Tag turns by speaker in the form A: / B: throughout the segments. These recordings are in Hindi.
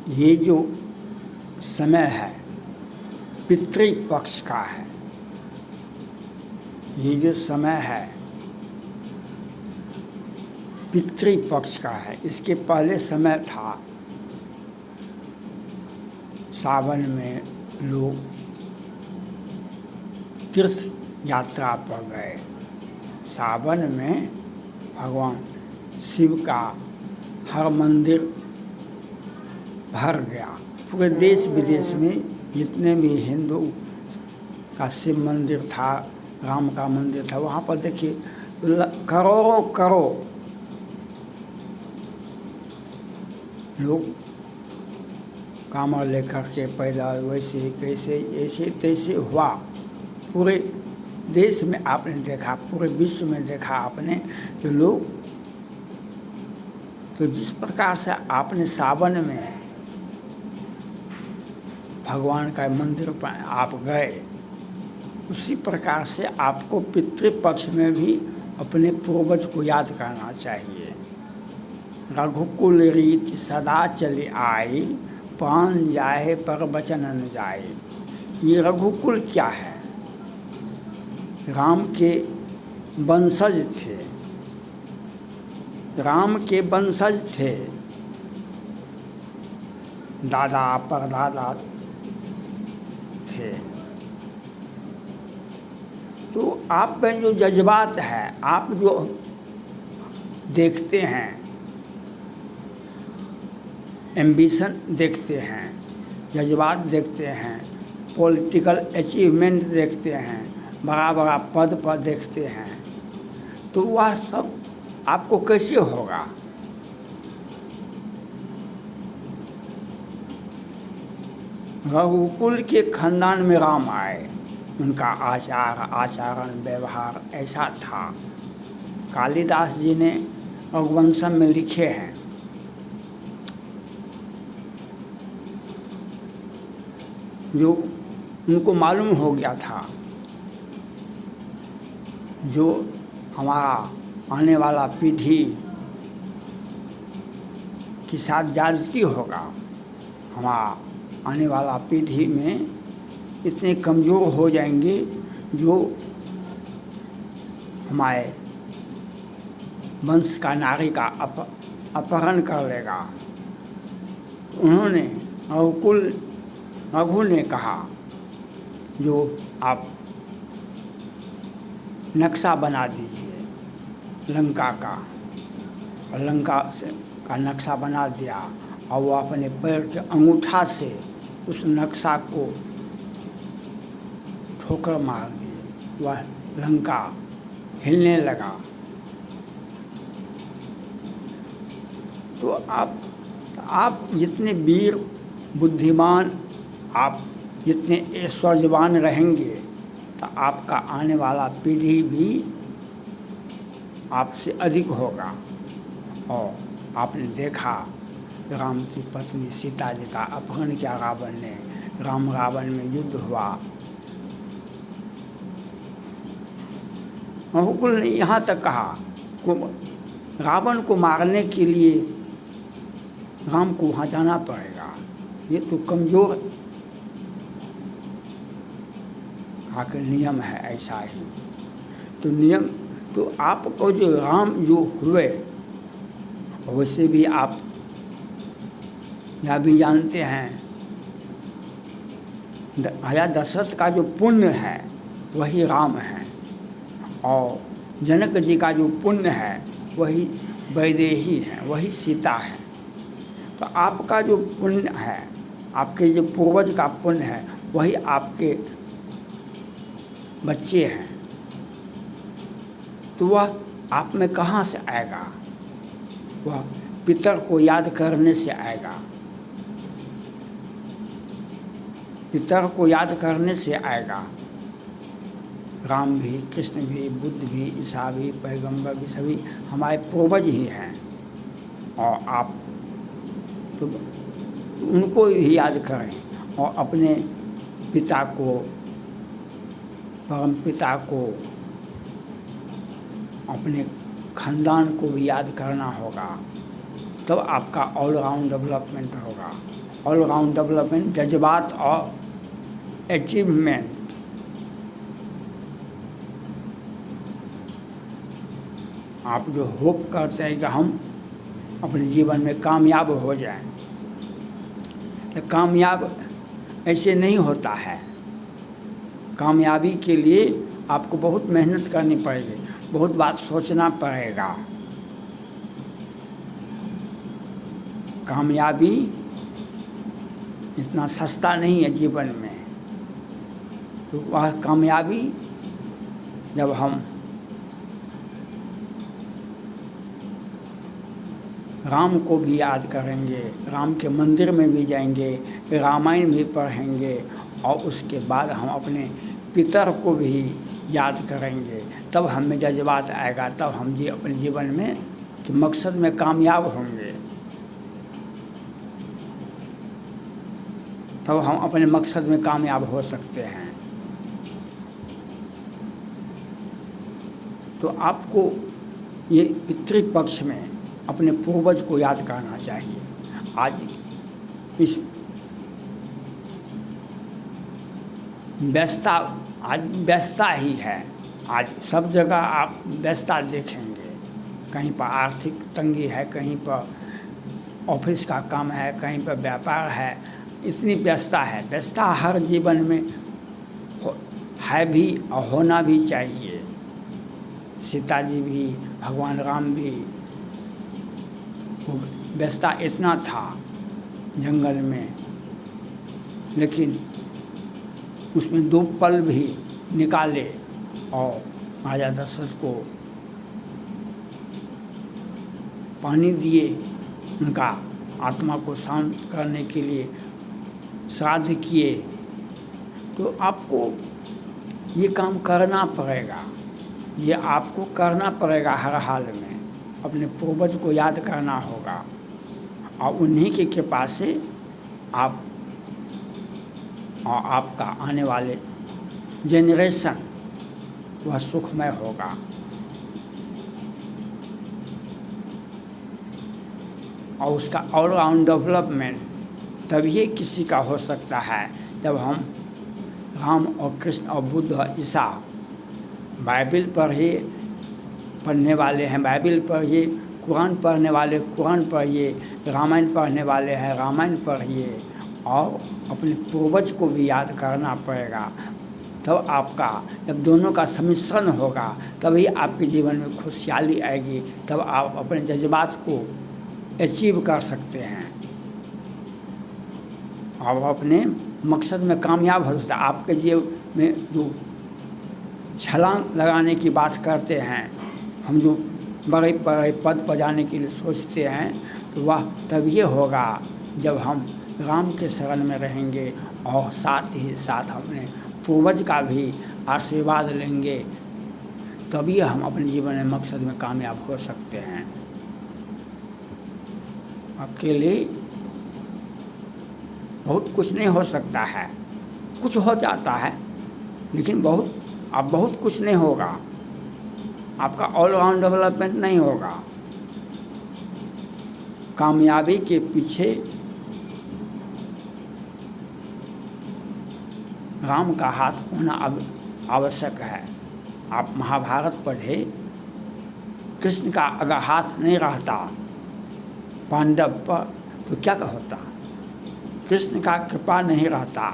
A: ये जो समय है पितृपक्ष का है। ये जो समय है पितृपक्ष का है। इसके पहले समय था सावन में लोग तीर्थ यात्रा पर गए। सावन में भगवान शिव का हर मंदिर भर गया। पूरे देश विदेश में जितने भी हिंदू का शिव मंदिर था, राम का मंदिर था, वहाँ पर देखिए करोड़ों करोड़ लोग कामर लेकर के पैदल वैसे कैसे ऐसे तैसे हुआ। पूरे देश में आपने देखा, पूरे विश्व में देखा आपने कि लोग, तो जिस प्रकार से आपने सावन में भगवान का मंदिर पर आप गए, उसी प्रकार से आपको पितृपक्ष में भी अपने पूर्वज को याद करना चाहिए। रघुकुल रीति सदा चली आई, प्राण जाए पर वचन न जाए। ये रघुकुल क्या है? राम के वंशज थे, राम के वंशज थे, दादा परदादा थे। तो आप में जो जज्बात है, आप जो देखते हैं, एम्बिशन देखते हैं, जज्बात देखते हैं, पॉलिटिकल अचीवमेंट देखते हैं, बड़ा बड़ा पद पर देखते हैं, तो वह सब आपको कैसे होगा? रघुकुल के खानदान में राम आए, उनका आचार आचरण व्यवहार ऐसा था। कालिदास जी ने रघुवंशम में लिखे हैं, जो उनको मालूम हो गया था जो हमारा आने वाला पीढ़ी के साथ ज्यादती होगा, हमारा आने वाला पीढ़ी में इतने कमज़ोर हो जाएंगे जो हमारे वंश का नारी का अपहरण कर लेगा। उन्होंने रघु ने कहा, जो आप नक्शा बना दीजिए लंका का, और लंका का नक्शा बना दिया, और वो अपने पैर के अंगूठा से उस नक्शा को ठोकर मार दी। वह लंका हिलने लगा। तो आप जितने वीर बुद्धिमान, आप जितने ऐश्वर्यवान रहेंगे, तो आपका आने वाला पीढ़ी भी आपसे अधिक होगा। और आपने देखा राम की पत्नी सीता जी का अपहरण किया रावण ने, राम रावण में युद्ध हुआ। रघुकुल ने यहाँ तक कहा को रावण को मारने के लिए राम को वहाँ जाना पड़ेगा, ये तो कमज़ोर आखिर नियम है ऐसा ही। तो नियम तो आपको जो राम जो हुए, वैसे भी आप यह भी जानते हैं, राजा दशरथ का जो पुण्य है वही राम है, और जनक जी का जो पुण्य है वही वैदेही है, वही सीता है। तो आपका जो पुण्य है, आपके जो पूर्वज का पुण्य है, वही आपके बच्चे हैं। तो वह आप में कहाँ से आएगा? वह पितर को याद करने से आएगा, पितर को याद करने से आएगा। राम भी, कृष्ण भी, बुद्ध भी, ईसा भी, पैगंबर भी, सभी हमारे पूर्वज ही हैं। और आप तो उनको ही याद करें, और अपने पिता को, परम पिता को, अपने खानदान को भी याद करना होगा। तब आपका ऑल राउंड डेवलपमेंट होगा। ऑल राउंड डेवलपमेंट जज्बात और अचीवमेंट। आप जो होप करते हैं कि हम अपने जीवन में कामयाब हो जाएं, तो कामयाब ऐसे नहीं होता है। कामयाबी के लिए आपको बहुत मेहनत करनी पड़ेगी, बहुत बात सोचना पड़ेगा। कामयाबी इतना सस्ता नहीं है जीवन में। तो वह कामयाबी जब हम राम को भी याद करेंगे, राम के मंदिर में भी जाएंगे, रामायण भी पढ़ेंगे और उसके बाद हम अपने पितर को भी याद करेंगे, तब हमें जज्बात आएगा, तब हम अपने जीवन में कि मकसद में कामयाब होंगे। तब हम अपने मकसद में कामयाब हो सकते हैं। तो आपको ये पितृपक्ष में अपने पूर्वज को याद करना चाहिए। आज इस व्यस्तता ही है। आज सब जगह आप व्यस्तता देखेंगे। कहीं पर आर्थिक तंगी है, कहीं पर ऑफिस का काम है, कहीं पर व्यापार है। इतनी व्यस्तता है। व्यस्तता हर जीवन में है भी और होना भी चाहिए। सीता जी भी, भगवान राम भी, व्यस्तता इतना था जंगल में, लेकिन उसमें 2 पल भी निकाले और राजा दशरथ को पानी दिए, उनका आत्मा को शांत करने के लिए श्राद्ध किए। तो आपको ये काम करना पड़ेगा, ये आपको करना पड़ेगा हर हाल में। अपने पूर्वज को याद करना होगा और उन्हीं की कृपा से आप और आपका आने वाले जेनरेशन वह सुखमय होगा। और उसका ऑल राउंड डेवलपमेंट तभी किसी का हो सकता है जब हम राम और कृष्ण और बुद्ध और ईसा बाइबिल पढ़ने वाले हैं, बाइबिल पढ़िए, कुरान पढ़ने वाले कुरान पढ़िए, रामायण पढ़ने वाले हैं रामायण पढ़िए और अपने पूर्वज को भी याद करना पड़ेगा। तब आपका जब दोनों का सम्मिश्रण होगा तभी आपके जीवन में खुशहाली आएगी, तब आप अपने जज्बात को अचीव कर सकते हैं। आप अपने मकसद में कामयाब हो सकते हैं। आपके जीवन में जो छलांग लगाने की बात करते हैं, हम जो बड़े बड़े पद पर जाने के लिए सोचते हैं, तो वह तभी होगा जब हम राम के शरण में रहेंगे और साथ ही साथ अपने पूर्वज का भी आशीर्वाद लेंगे, तभी हम अपने जीवन में मकसद में कामयाब हो सकते हैं। अकेले बहुत कुछ नहीं हो सकता है, कुछ हो जाता है लेकिन बहुत कुछ नहीं होगा। आपका ऑल राउंड डेवलपमेंट नहीं होगा। कामयाबी के पीछे राम का हाथ होना आवश्यक है। आप महाभारत पढ़े, कृष्ण का अगर हाथ नहीं रहता पांडव पर तो क्या होता? कृष्ण का कृपा नहीं रहता,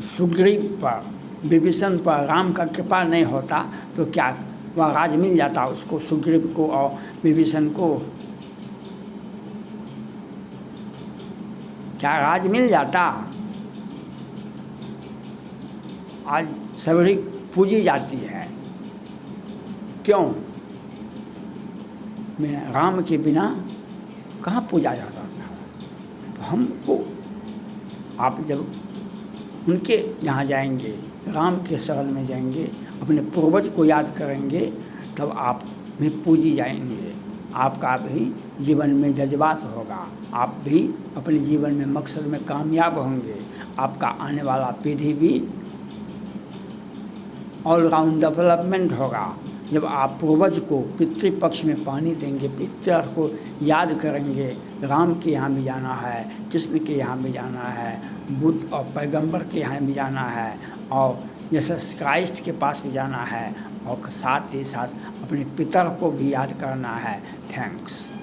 A: सुग्रीव पर, विभीषण पर राम का कृपा नहीं होता तो क्या वह राज मिल जाता उसको, सुग्रीव को और विभीषण को? क्या राज मिल जाता? आज सबरी पूजी जाती है, क्यों? मैं राम के बिना कहाँ पूजा जाता था? तो हमको आप जब उनके यहाँ जाएंगे, राम के शरण में जाएंगे, अपने पूर्वज को याद करेंगे, तब आप भी पूजी जाएंगे। आपका भी जीवन में जज्बात होगा, आप भी अपने जीवन में मकसद में कामयाब होंगे। आपका आने वाला पीढ़ी भी ऑल राउंड डेवलपमेंट होगा, जब आप पूर्वज को पितृपक्ष में पानी देंगे, पितर को याद करेंगे, राम के यहाँ भी जाना है, कृष्ण के यहाँ भी जाना है, बुद्ध और पैगंबर के यहाँ भी जाना है, और जीसस क्राइस्ट के पास भी जाना है, और साथ ही साथ अपने पितर को भी याद करना है। थैंक्स।